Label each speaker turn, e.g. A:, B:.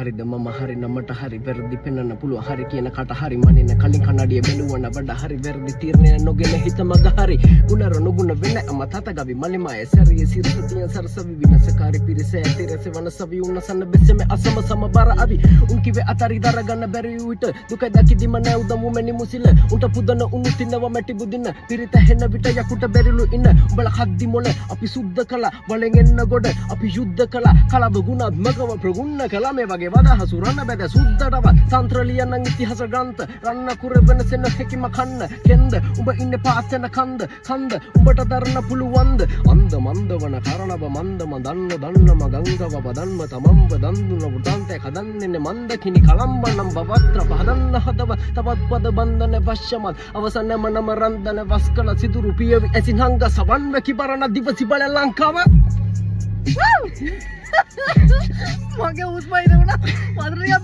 A: හරිද මම හරි නමට හරි වැරදි පෙන්වන්න පුළුවන් හරි කියන කට හරි මනින්න කලින් කන්නඩිය බැලුවන වඩා හරි වැරදි තීරණය නොගෙන හිත මග හරි ගුණර නොගුණ වෙන අම තතගවි මලිමාය සරිය සිරසතිය සරසවි විනසකාරී පිරිස ඇතිරස වනසවි උන්නසන්න බෙසෙම අසම සමබර අවි උන් කිවේ අතරි දරගන්න බැරි විට දුක දකිදිම නැ උදමු මෙනි මුසිල උන්ට පුදන උණු තිනව මැටි බුදින්න පිරිත හෙන්න විට යකුට බැරිලු ඉන්න උඹලා හද්දි මොළ අපි සුද්ධ කළා වලෙන් එන්න ගොඩ අපි යුද්ධ කළා කලබ ගුණාත්මකව ප්‍රගුණ කළා මේ වගේ වදහසු රන්න බැද සුද්ධටව තන්ත්‍ර ලියන ඉතිහාස ග්‍රන්ථ රන්න කුර වෙනසෙන හැකිම කන්න කෙන්ද උඹ ඉන්නේ පාතන කන්ද උඹට දරන්න පුළුවන්ද අන්ද මන්දවන කරණව මන්දම දන්නම ගංගව බදන්ම තමම්බ දන්දුන වෘතාන්තය කදන්නේ මන්ද කිනි කලම්බනම් බවත්‍ර පහදන්න හදව තවත් පද බන්ධන වශ්‍යමත් අවසනම නම රන්දන වස්කල සිදුරු පියවි ඇසින් හංග සවන්ව කිබරණ දිවසි බල ලංකාව මගේ උස්මයිද වුණා මදරිය